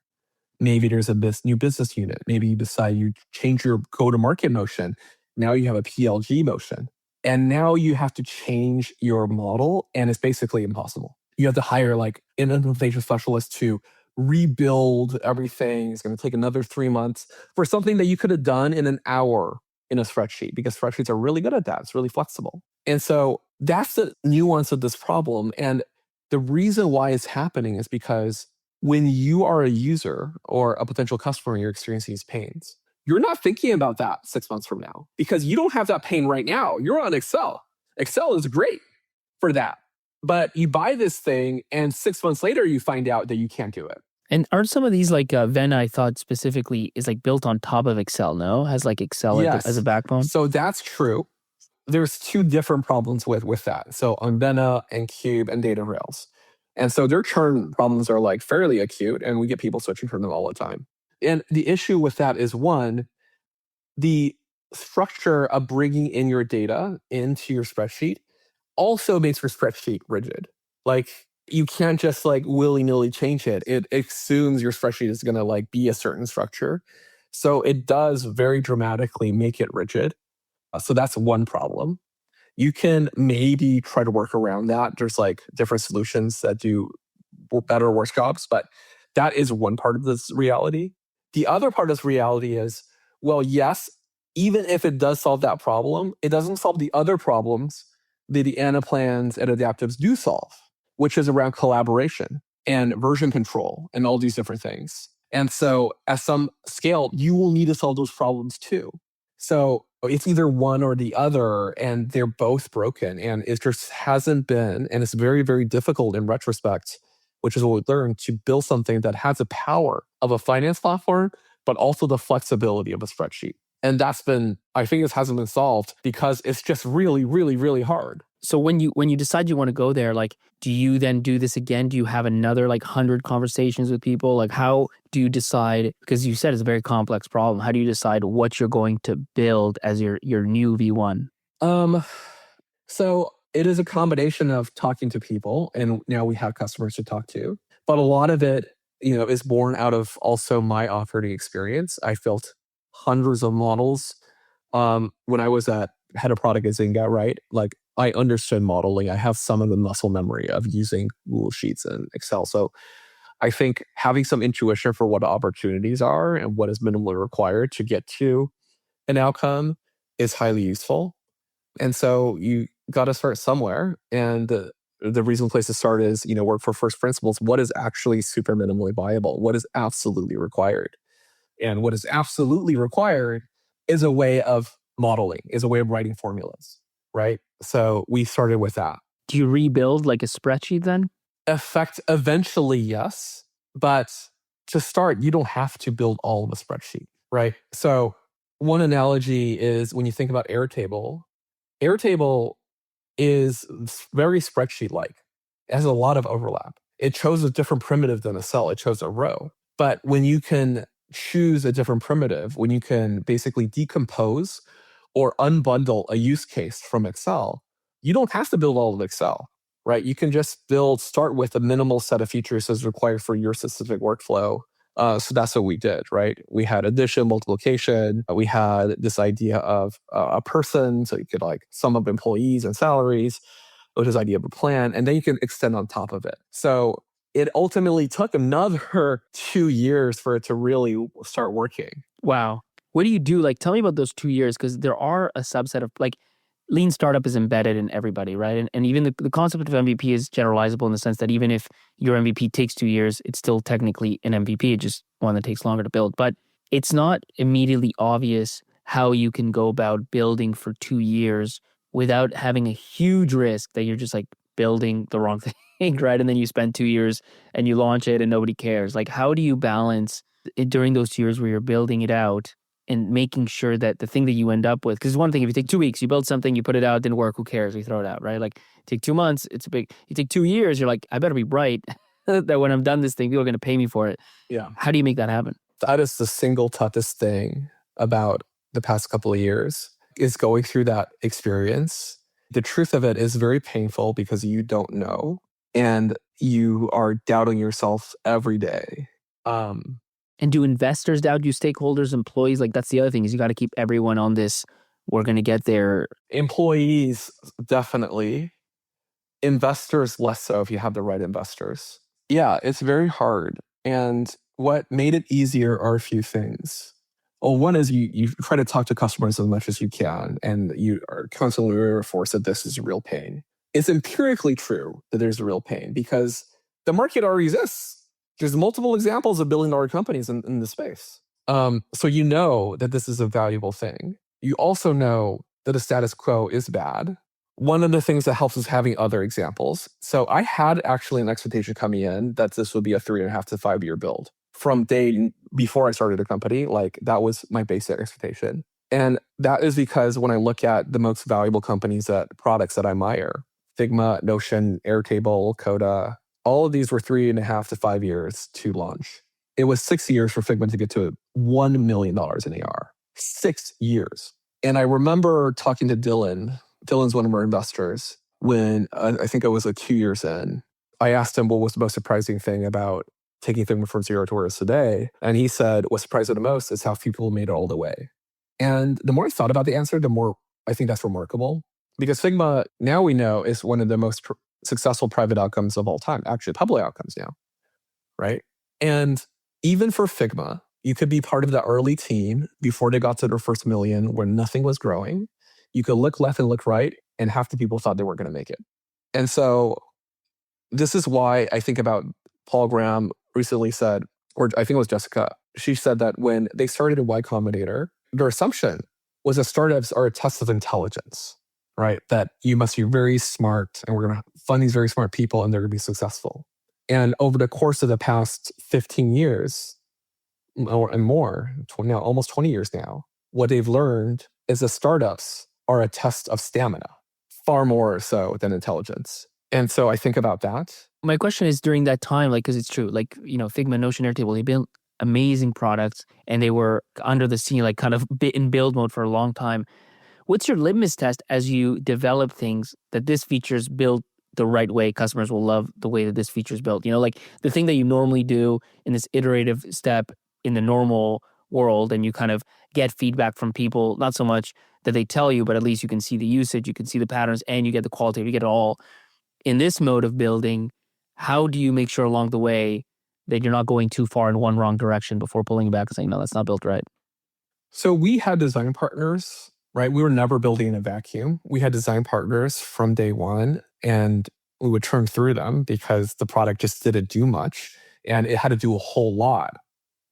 Maybe there's a new business unit. Maybe you decide you change your go-to-market motion. Now you have a PLG motion. And now you have to change your model, and it's basically impossible. You have to hire like an implementation specialist to rebuild everything. It's going to take another 3 months for something that you could have done in an hour in a spreadsheet, because spreadsheets are really good at that. It's really flexible. And so that's the nuance of this problem. And the reason why it's happening is because when you are a user or a potential customer and you're experiencing these pains, you're not thinking about that 6 months from now because you don't have that pain right now. You're on Excel. Excel is great for that. But you buy this thing and 6 months later, you find out that you can't do it. And aren't some of these like Venna, I thought specifically, is like built on top of Excel, no? Has like Excel as a backbone? So that's true. There's two different problems with that. So on Venna and Cube and Data Rails. And so their churn problems are like fairly acute, and we get people switching from them all the time. And the issue with that is, one, the structure of bringing in your data into your spreadsheet also makes your spreadsheet rigid. Like you can't just like willy-nilly change it. It assumes your spreadsheet is going to like be a certain structure. So it does very dramatically make it rigid. So that's one problem. You can maybe try to work around that. There's like different solutions that do better or worse jobs, but that is one part of this reality. The other part of this reality is, well, yes, even if it does solve that problem, it doesn't solve the other problems that the Anaplans and Adaptives do solve, which is around collaboration and version control and all these different things. And so at some scale, you will need to solve those problems too. So it's either one or the other, and they're both broken. And it just hasn't been, and it's very, very difficult in retrospect, which is what we learned, to build something that has the power of a finance platform, but also the flexibility of a spreadsheet. And that's been, I think this hasn't been solved because it's just really, really, really hard. So when you decide you want to go there, like, do you then do this again? Do you have another like 100 conversations with people? Like, how do you decide? Because you said it's a very complex problem. How do you decide what you're going to build as your new V1? So it is a combination of talking to people, and now we have customers to talk to. But a lot of it, is born out of also my operating experience. I built hundreds of models when I was at head of product at Zynga, right? Like I understood modeling. I have some of the muscle memory of using Google Sheets and Excel. So I think having some intuition for what the opportunities are and what is minimally required to get to an outcome is highly useful. And so you got to start somewhere. And the reasonable place to start is, work for first principles. What is actually super minimally viable? What is absolutely required? And what is absolutely required is a way of modeling, is a way of writing formulas, right? So we started with that. Do you rebuild like a spreadsheet then? Eventually, yes. But to start, you don't have to build all of a spreadsheet, right? So one analogy is when you think about Airtable is very spreadsheet-like. It has a lot of overlap. It chose a different primitive than a cell. It chose a row. But when you can choose a different primitive, when you can basically decompose or unbundle a use case from Excel, you don't have to build all of Excel, right? You can just start with a minimal set of features as required for your specific workflow. So that's what we did, right? We had addition, multiplication. We had this idea of a person, so you could like sum up employees and salaries, which is idea of a plan, and then you can extend on top of it. So it ultimately took another 2 years for it to really start working. Wow. What do you do? Like, tell me about those 2 years, because there are a subset of like lean startup is embedded in everybody, right? And even the concept of MVP is generalizable in the sense that even if your MVP takes 2 years, it's still technically an MVP, it's just one that takes longer to build. But it's not immediately obvious how you can go about building for 2 years without having a huge risk that you're just like building the wrong thing, right? And then you spend 2 years and you launch it and nobody cares. Like, how do you balance it during those 2 years where you're building it out and making sure that the thing that you end up with, because one thing, if you take 2 weeks, you build something, you put it out, didn't work, who cares? We throw it out, right? Like, take 2 months, it's a big, you take 2 years, you're like, I better be bright that when I'm done this thing, people are going to pay me for it. Yeah. How do you make that happen? That is the single toughest thing about the past couple of years is going through that experience. The truth of it is very painful because you don't know and you are doubting yourself every day. And do investors doubt you, stakeholders, employees? Like, that's the other thing, is you got to keep everyone on this. We're going to get there. Employees, definitely. Investors, less so if you have the right investors. Yeah, it's very hard. And what made it easier are a few things. Well, one is you try to talk to customers as much as you can, and you are constantly reinforced that this is a real pain. It's empirically true that there's a real pain because the market already exists. There's multiple examples of billion-dollar companies in the space. So you know that this is a valuable thing. You also know that the status quo is bad. One of the things that helps is having other examples. So I had actually an expectation coming in that this would be a 3.5 to 5 year build. From day before I started the company, like that was my basic expectation. And that is because when I look at the most valuable companies products that I admire, Figma, Notion, Airtable, Coda, all of these were 3.5 to 5 years to launch. It was 6 years for Figma to get to $1 million in ARR. 6 years. And I remember talking to Dylan. Dylan's one of our investors. When I think I was like 2 years in, I asked him what was the most surprising thing about taking Figma from zero to where it is today. And he said, what surprised him the most is how few people made it all the way. And the more I thought about the answer, the more I think that's remarkable. Because Figma, now we know, is one of the most successful private outcomes of all time, actually public outcomes now, right? And even for Figma, you could be part of the early team before they got to their first million where nothing was growing. You could look left and look right, and half the people thought they weren't going to make it. And so this is why I think about Paul Graham recently said, or I think it was Jessica, she said that when they started at Y Combinator, their assumption was that startups are a test of intelligence, right? That you must be very smart, and we're going to fund these very smart people, and they're going to be successful. And over the course of the past 15 years, and more, now almost 20 years now, what they've learned is that startups are a test of stamina, far more so than intelligence. And so I think about that. My question is, during that time, like, because it's true, like, you know, Figma, Notion, Airtable, they built amazing products and they were under the scene, like kind of in build mode for a long time. what's your litmus test as you develop things that this feature is built the right way? Customers will love the way that this feature is built. Like the thing that you normally do in this iterative step in the normal world, and you kind of get feedback from people, not so much that they tell you, but at least you can see the usage, you can see the patterns, and you get the qualitative, you get it all. In this mode of building, how do you make sure along the way that you're not going too far in one wrong direction before pulling back and saying, no, that's not built right? So we had design partners, right? We were never building in a vacuum. We had design partners from day one, and we would churn through them because the product just didn't do much, and it had to do a whole lot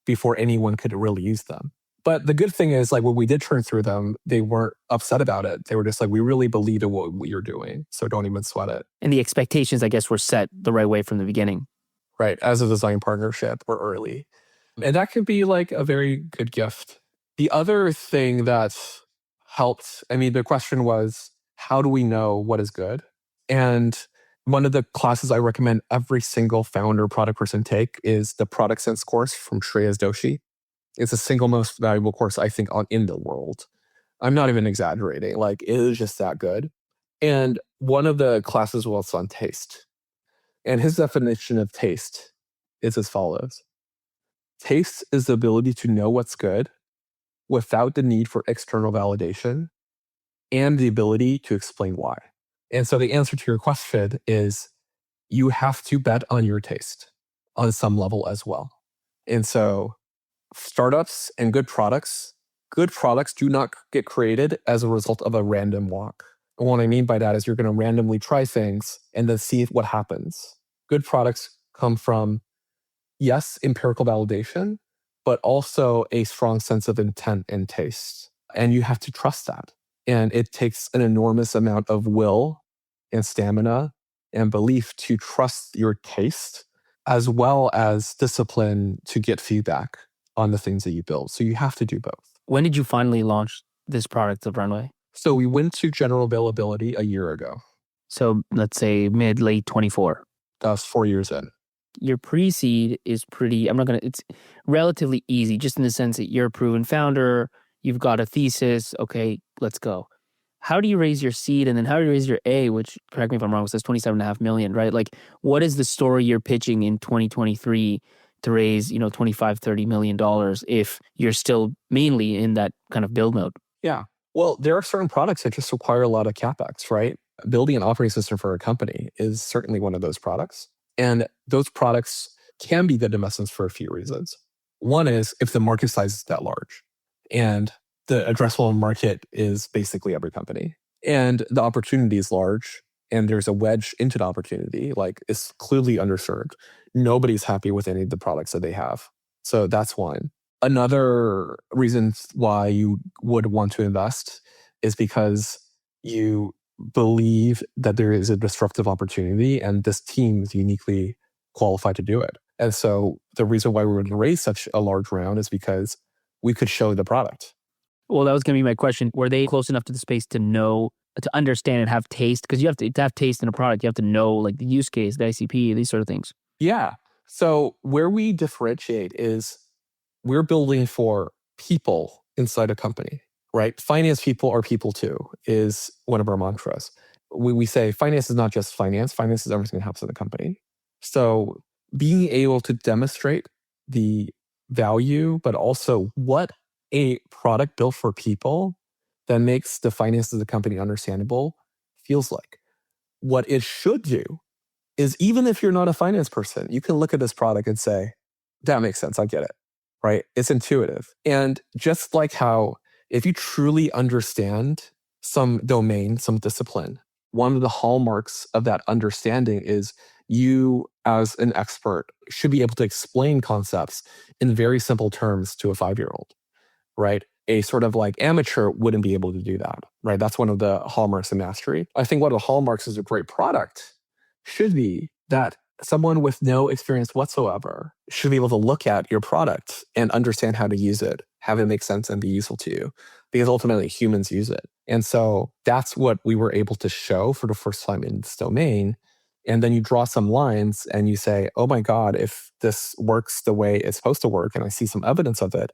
before anyone could really use them. But the good thing is, like, when we did churn through them, they weren't upset about it. They were just like, we really believe in what you're doing, so don't even sweat it. And the expectations, I guess, were set the right way from the beginning. Right. As a design partnership, we're early. And that could be like a very good gift. The other thing that helped, the question was, how do we know what is good? And one of the classes I recommend every single founder product person take is the Product Sense course from Shreyas Doshi. It's the single most valuable course, I think, in the world. I'm not even exaggerating. Like, it is just that good. And one of the classes was on taste. And his definition of taste is as follows. Taste is the ability to know what's good without the need for external validation and the ability to explain why. And so the answer to your question is you have to bet on your taste on some level as well. And so startups and good products do not get created as a result of a random walk. And what I mean by that is you're going to randomly try things and then see what happens. Good products come from, yes, empirical validation, but also a strong sense of intent and taste. And you have to trust that. And it takes an enormous amount of will and stamina and belief to trust your taste, as well as discipline to get feedback on the things that you build. So you have to do both. When did you finally launch this product of Runway? So we went to general availability a year ago. So let's say late 24. That was 4 years in. Your pre-seed is it's relatively easy, just in the sense that you're a proven founder, you've got a thesis, okay, let's go. How do you raise your seed, and then how do you raise your A, which, correct me if I'm wrong, it says $27.5 million, right? Like, what is the story you're pitching in 2023 to raise, $25-30 million if you're still mainly in that kind of build mode? Yeah. Well, there are certain products that just require a lot of CapEx, right? Building an operating system for a company is certainly one of those products. And those products can be good investments for a few reasons. One is if the market size is that large and the addressable market is basically every company and the opportunity is large and there's a wedge into the opportunity, like it's clearly underserved. Nobody's happy with any of the products that they have. So that's one. Another reason why you would want to invest is because you believe that there is a disruptive opportunity and this team is uniquely qualified to do it. And so the reason why we would raise such a large round is because we could show the product. Well, that was going to be my question. Were they close enough to the space to know, to understand and have taste? Because you have to have taste in a product. You have to know like the use case, the ICP, these sort of things. Yeah. So where we differentiate is we're building for people inside a company, right? Finance people are people too, is one of our mantras. We say finance is not just finance. Finance is everything that happens in the company. So being able to demonstrate the value, but also what a product built for people that makes the finance of the company understandable feels like. What it should do is, even if you're not a finance person, you can look at this product and say, that makes sense, I get it, right? It's intuitive. And just like how if you truly understand some domain, some discipline, one of the hallmarks of that understanding is you as an expert should be able to explain concepts in very simple terms to a 5-year-old, right? A sort of like amateur wouldn't be able to do that, right? That's one of the hallmarks of mastery. I think one of the hallmarks of a great product should be that someone with no experience whatsoever should be able to look at your product and understand how to use it, have it make sense and be useful to you, because ultimately humans use it. And so that's what we were able to show for the first time in this domain. And then you draw some lines and you say, oh my God, if this works the way it's supposed to work and I see some evidence of it,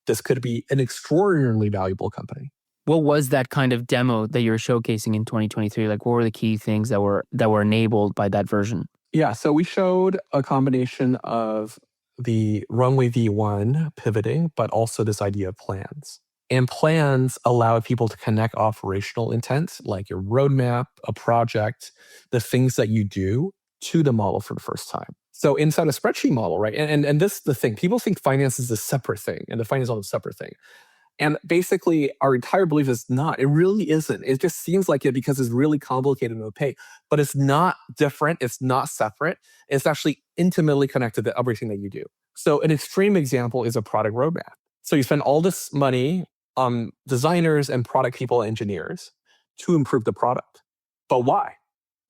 this could be an extraordinarily valuable company. What was that kind of demo that you were showcasing in 2023? Like, what were the key things that were enabled by that version? Yeah, so we showed a combination of the Runway V1 pivoting, but also this idea of plans. And plans allow people to connect operational intent, like your roadmap, a project, the things that you do, to the model for the first time. So inside a spreadsheet model, right? And this is the thing. People think finance is a separate thing, and the finance is a separate thing. And basically, our entire belief is not. It really isn't. It just seems like it because it's really complicated and opaque. But it's not different. It's not separate. It's actually intimately connected to everything that you do. So an extreme example is a product roadmap. So you spend all this money on designers and product people, engineers, to improve the product. But why?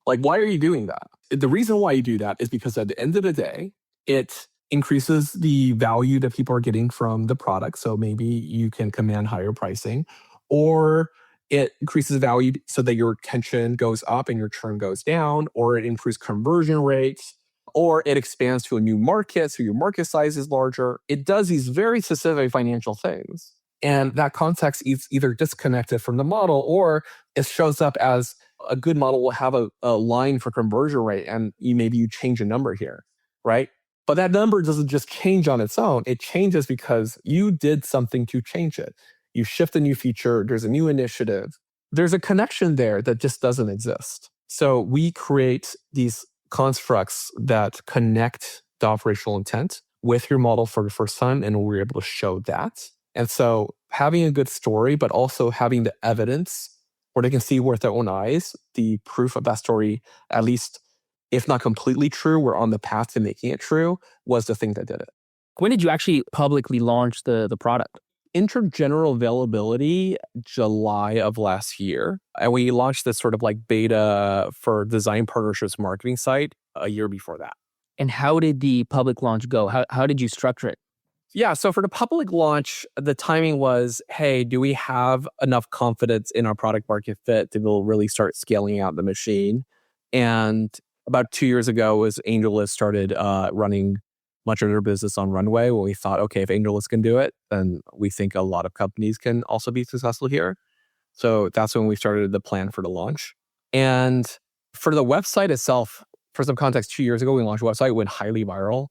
Like, why are you doing that? The reason why you do that is because at the end of the day, it increases the value that people are getting from the product. So maybe you can command higher pricing, or it increases value so that your retention goes up and your churn goes down, or it improves conversion rates, or it expands to a new market, so your market size is larger. It does these very specific financial things. And that context is either disconnected from the model, or it shows up as a good model will have a line for conversion rate, and maybe you change a number here, right? But that number doesn't just change on its own. It changes because you did something to change it. You shift a new feature, there's a new initiative. There's a connection there that just doesn't exist. So we create these constructs that connect the operational intent with your model for the first time, and we're able to show that. And so having a good story, but also having the evidence where they can see with their own eyes, the proof of that story, at least if not completely true, we're on the path to making it true, was the thing that did it. When did you actually publicly launch the product? Entered general availability July of last year. And we launched this sort of like beta for design partnerships marketing site a year before that. And how did the public launch go? How did you structure it? Yeah, so for the public launch, the timing was, hey, do we have enough confidence in our product market fit to really start scaling out the machine? And about 2 years ago was AngelList started running much of their business on Runway, when we thought, okay, if AngelList can do it, then we think a lot of companies can also be successful here. So that's when we started the plan for the launch. And for the website itself, for some context, 2 years ago, we launched a website, it went highly viral.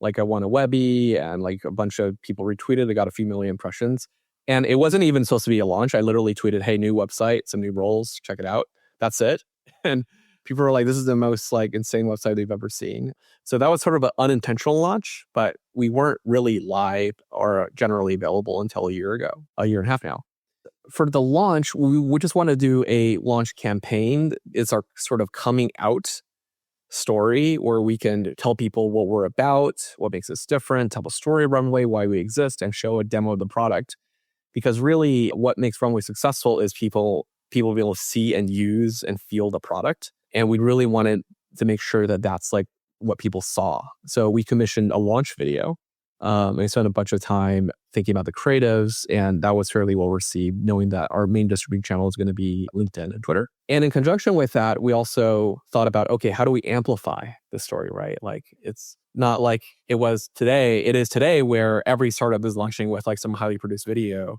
Like I won a Webby and like a bunch of people retweeted. It got a few million impressions. And it wasn't even supposed to be a launch. I literally tweeted, hey, new website, some new roles, check it out. That's it. And people were like, this is the most like insane website they've ever seen. So that was sort of an unintentional launch, but we weren't really live or generally available until a year and a half now. For the launch, we just want to do a launch campaign. It's our sort of coming out story where we can tell people what we're about, what makes us different, tell a story of Runway, why we exist, and show a demo of the product. Because really what makes Runway successful is people be able to see and use and feel the product. And we really wanted to make sure that that's like what people saw. So we commissioned a launch video. And we spent a bunch of time thinking about the creatives, and that was fairly well received, knowing that our main distribution channel is going to be LinkedIn and Twitter. And in conjunction with that, we also thought about, okay, how do we amplify the story, right? Like, it's not like it was today. It is today where every startup is launching with like some highly produced video,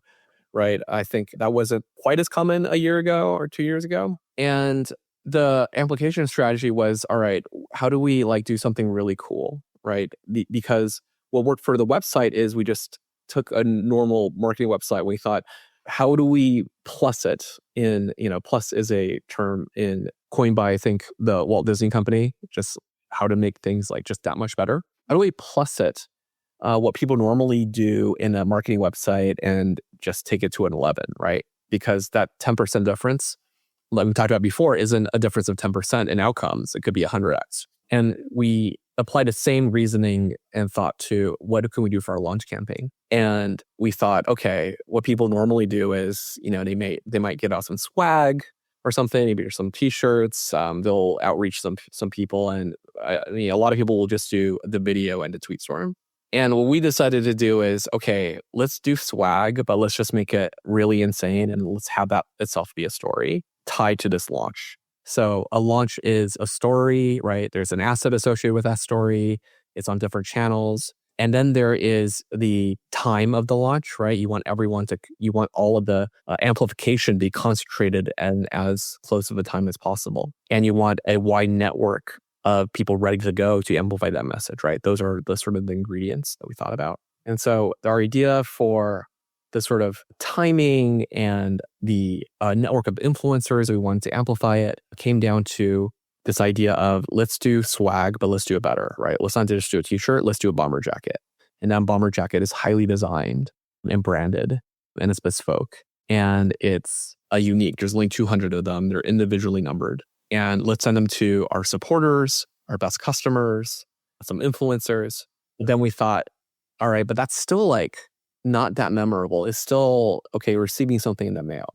right? I think that wasn't quite as common a year ago or 2 years ago. And the amplification strategy was, all right, how do we like do something really cool, right? Because what worked for the website is we just took a normal marketing website. We thought, how do we plus it in, plus is a term coined by, I think, the Walt Disney Company, just how to make things like just that much better. How do we plus it, what people normally do in a marketing website, and just take it to an 11, right? Because that 10% difference, like we talked about before, isn't a difference of 10% in outcomes. It could be 100x. And we applied the same reasoning and thought to, what can we do for our launch campaign? And we thought, okay, what people normally do is, they might get out some swag or something, maybe there's some t-shirts, they'll outreach some people, and a lot of people will just do the video and the tweet storm. And what we decided to do is, okay, let's do swag, but let's just make it really insane, and let's have that itself be a story tied to this launch. So a launch is a story, right? There's an asset associated with that story. It's on different channels. And then there is the time of the launch, right? You want all of the amplification to be concentrated and as close of a time as possible. And you want a wide network of people ready to go to amplify that message, right? Those are the sort of the ingredients that we thought about. And so our idea for the sort of timing and the network of influencers, we wanted to amplify it, came down to this idea of let's do swag, but let's do it better, right? Let's not just do a t-shirt, let's do a bomber jacket. And that bomber jacket is highly designed and branded, and it's bespoke. And it's unique. There's only 200 of them. They're individually numbered. And let's send them to our supporters, our best customers, some influencers. Then we thought, all right, but that's still like not that memorable. It's still, okay, receiving something in the mail.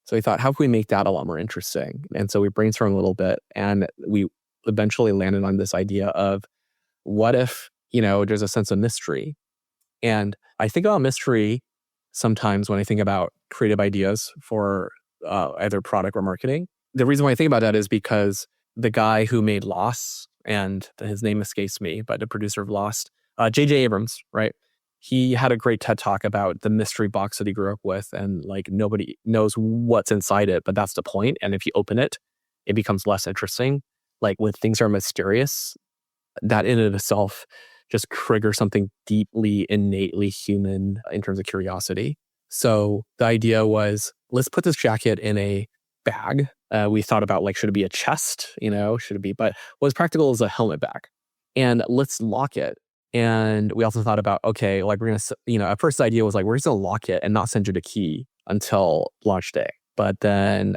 So we thought, how can we make that a lot more interesting? And so we brainstormed a little bit, and we eventually landed on this idea of what if, there's a sense of mystery. And I think about mystery sometimes when I think about creative ideas for either product or marketing. The reason why I think about that is because the guy who made Lost, and his name escapes me, but the producer of Lost, J.J. Abrams, right? He had a great TED talk about the mystery box that he grew up with, and like nobody knows what's inside it, but that's the point. And if you open it, it becomes less interesting. Like when things are mysterious, that in and of itself just triggers something deeply, innately human in terms of curiosity. So the idea was, let's put this jacket in a bag. We thought about like, should it be a chest? Should it be? But what's practical is a helmet bag, and let's lock it. And we also thought about, okay, like we're going to, at first the idea was like, we're just going to lock it and not send you the key until launch day. But then,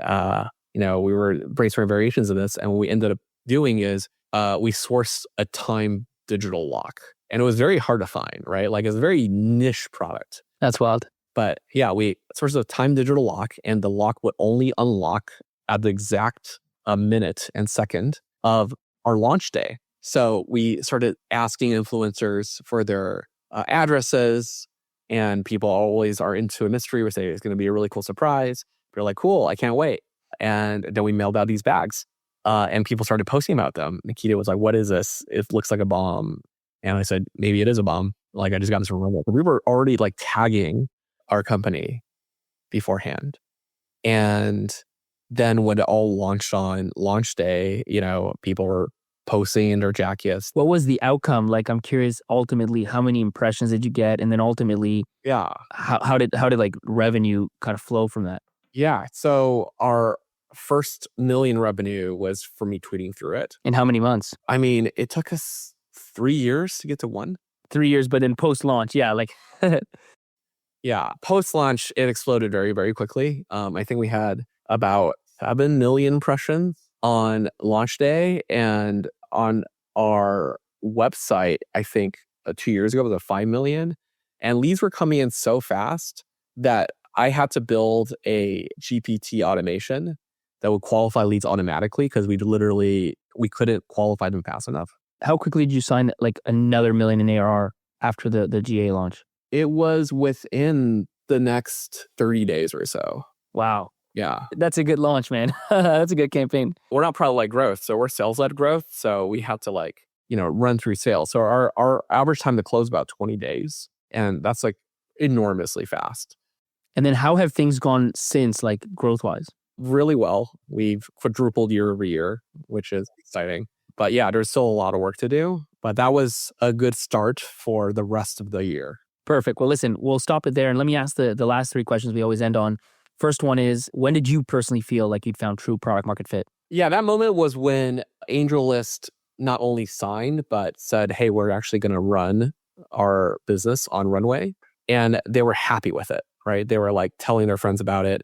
we were brainstorming variations of this. And what we ended up doing is we sourced a time digital lock. And it was very hard to find, right? Like it's a very niche product. That's wild. But yeah, we sourced a time digital lock, and the lock would only unlock at the exact minute and second of our launch day. So we started asking influencers for their addresses, and people always are into a mystery. We say it's going to be a really cool surprise. They're like, cool, I can't wait. And then we mailed out these bags, and people started posting about them. Nikita was like, what is this? It looks like a bomb. And I said, maybe it is a bomb. Like I just got this from Runway. We were already like tagging our company beforehand. And then when it all launched on launch day, people were posting their jackets. What was the outcome? Like, I'm curious, ultimately, how many impressions did you get? And then ultimately, how did like revenue kind of flow from that? Yeah. So our first million revenue was for me tweeting through it. In how many months? I mean, it took us 3 years to get to 1. 3 years, but then post-launch, yeah, like... Yeah. Post-launch, it exploded very, very quickly. I think we had about 7 million impressions on launch day, and on our website, I think 2 years ago, it was a 5 million. And leads were coming in so fast that I had to build a GPT automation that would qualify leads automatically, because we couldn't qualify them fast enough. How quickly did you sign like another million in ARR after the GA launch? It was within the next 30 days or so. Wow. Yeah. That's a good launch, man. That's a good campaign. We're not product-led growth, so we're sales-led growth. So we have to run through sales. So our average time to close about 20 days. And that's like enormously fast. And then how have things gone since, like growth-wise? Really well. We've quadrupled year over year, which is exciting. But yeah, there's still a lot of work to do. But that was a good start for the rest of the year. Perfect. Well, listen, we'll stop it there. And let me ask the last 3 questions we always end on. First one is, when did you personally feel like you'd found true product market fit? Yeah, that moment was when AngelList not only signed, but said, hey, we're actually going to run our business on Runway. And they were happy with it, right? They were like telling their friends about it.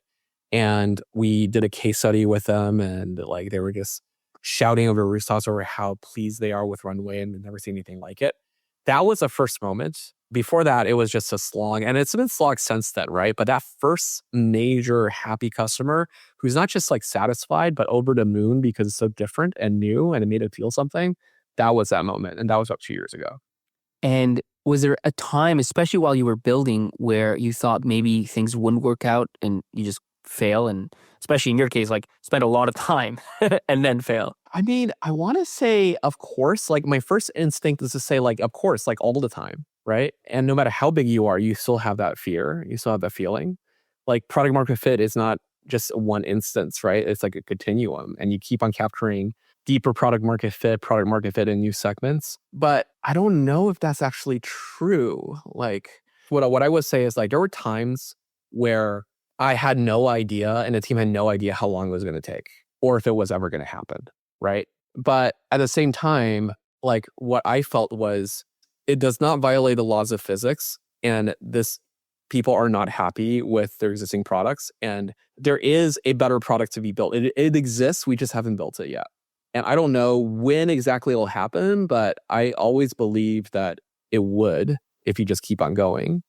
And we did a case study with them, and like they were just shouting over rooftops over how pleased they are with Runway and they've never seen anything like it. That was the first moment. Before that, it was just a slog, and it's been slog since then, right? But that first major happy customer who's not just like satisfied, but over the moon because it's so different and new and it made it feel something, that was that moment. And that was about 2 years ago. And was there a time, especially while you were building, where you thought maybe things wouldn't work out and you just fail, and especially in your case, like spend a lot of time and then fail? I mean, I want to say, of course, like my first instinct is to say, like, of course, like all the time, right? And no matter how big you are, you still have that fear. You still have that feeling. Like product market fit is not just one instance, right? It's like a continuum, and you keep on capturing deeper product market fit in new segments. But I don't know if that's actually true. Like what I would say is like there were times where I had no idea and the team had no idea how long it was going to take or if it was ever going to happen, right? But at the same time, like what I felt was it does not violate the laws of physics, and this people are not happy with their existing products, and there is a better product to be built. It exists, we just haven't built it yet. And I don't know when exactly it'll happen, but I always believe that it would if you just keep on going,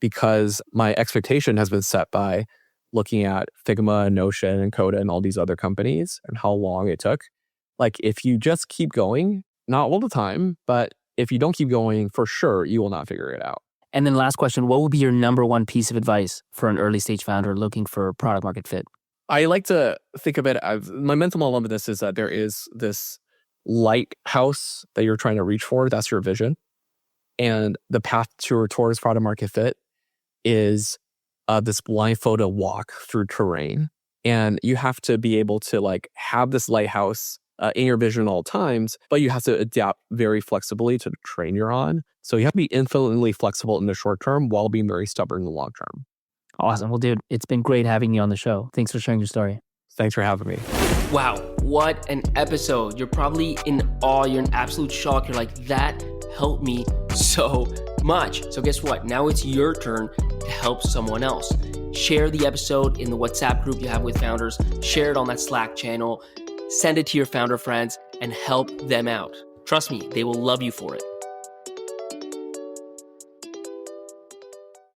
because my expectation has been set by looking at Figma and Notion and Coda and all these other companies and how long it took. Like if you just keep going, not all the time, but if you don't keep going, for sure, you will not figure it out. And then last question, what would be your number one piece of advice for an early stage founder looking for product market fit? I like to think of it as, my mental model of this is that there is this lighthouse that you're trying to reach for. That's your vision. And the path towards product market fit is this blindfolded walk through terrain. And you have to be able to like have this lighthouse in your vision at all times, but you have to adapt very flexibly to the terrain you're on. So you have to be infinitely flexible in the short term while being very stubborn in the long term. Awesome. Well, dude, it's been great having you on the show. Thanks for sharing your story. Thanks for having me. Wow, what an episode. You're probably in awe. You're in absolute shock. You're like, that helped me so much. So guess what? Now it's your turn to help someone else. Share the episode in the WhatsApp group you have with founders. Share it on that Slack channel. Send it to your founder friends and help them out. Trust me, they will love you for it.